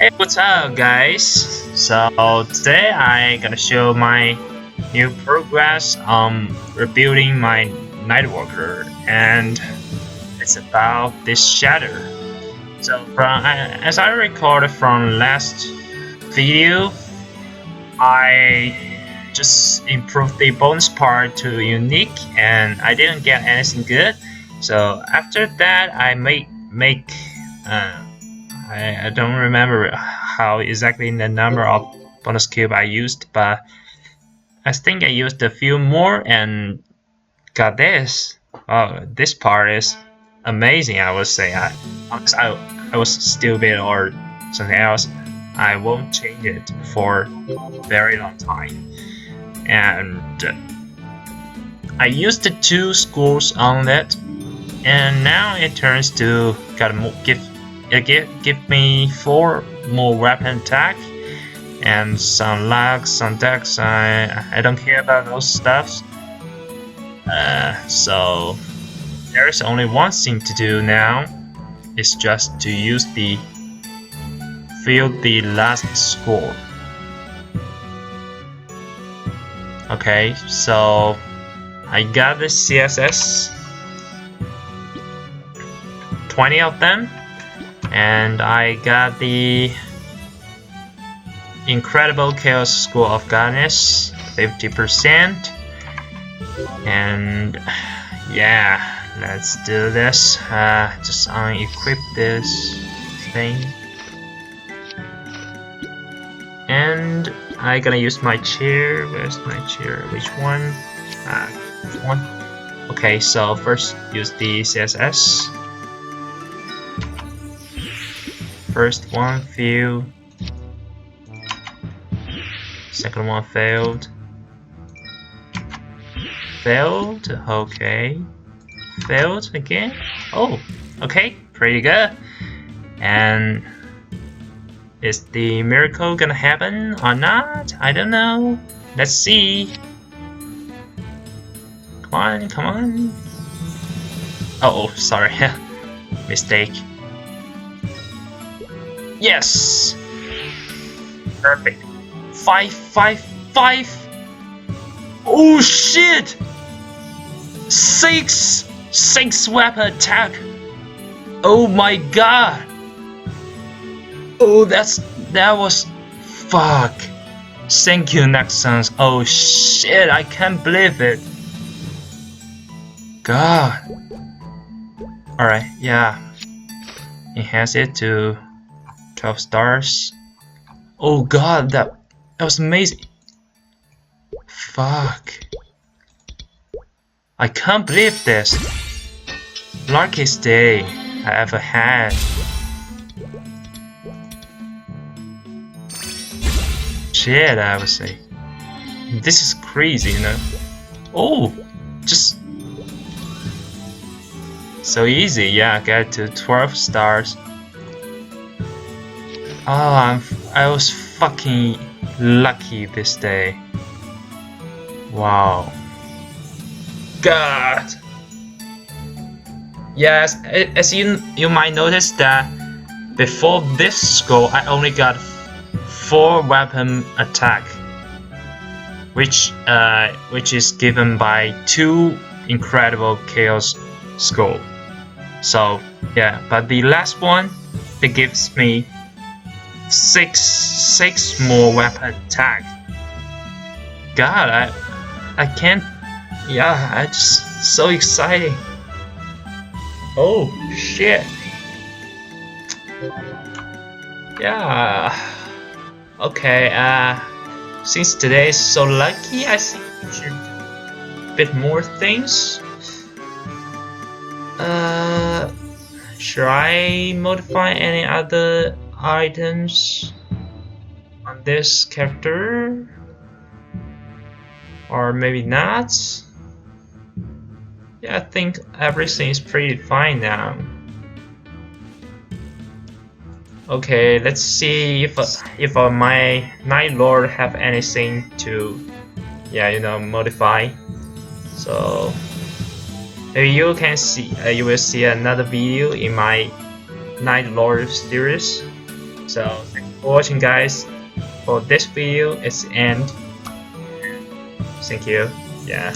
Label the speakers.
Speaker 1: Hey, what's up, guys? So today I gonna show my new progress on rebuilding my Nightwalker, and it's about this shatter. So as I recorded from last video, I just improved the bonus part to unique, and I didn't get anything good. So after that, I make. I don't remember how exactly the number of bonus cube I used, but I think I used a few more and got this. Oh, this part is amazing, I would say. I was stupid or something else. I won't change it for a very long time. And I used the 2 scores on it, and now it turns to give me 4 more weapon attack and some luck, some dex. I don't care about those stuffs. So there's only one thing to do now. It's just to use fill the last score. Okay, so I got the CSS, 20 of them. And I got the incredible chaos score of godness, 50%. And yeah, let's do this. Just unequip this thing, and I'm gonna use my chair. Where's my chair? Which one? Which one? Okay, so first use the CSS. First one failed. Second one failed. Failed. Okay. Failed again. Oh, okay. Pretty good. And is the miracle gonna happen or not? I don't know. Let's see. Come on, come on. Oh, sorry. Mistake. Yes! Perfect. 5, 5, 5! Oh shit! 6 weapon attack! Oh my god! Oh, that was fuck. Thank you, Nexons. Oh shit, I can't believe it. God. Alright, yeah. Enhance it to 12 stars. Oh god, that was amazing. Fuck. I can't believe this. Luckiest day I ever had. Shit, I would say. This is crazy, you know. Oh, just so easy. Yeah, get to 12 stars. Oh, I was fucking lucky this day. Wow. God. Yes, as you might notice that before this score, I only got 4 weapon attack, which is given by 2 incredible chaos score. So yeah, but the last one, it gives me 6 more weapon attack. God, I can't. Yeah, I just so exciting. Oh shit. Yeah. Okay. Since today is so lucky, I think we should do a bit more things. Should I modify any other items on this character, or maybe not? Yeah, I think everything is pretty fine now. Okay, let's see if my Night Lord have anything to, yeah, you know, modify. So maybe you can see, you will see another video in my Night Lord series. So for watching, guys. For this video, it's the end. Thank you. Yeah.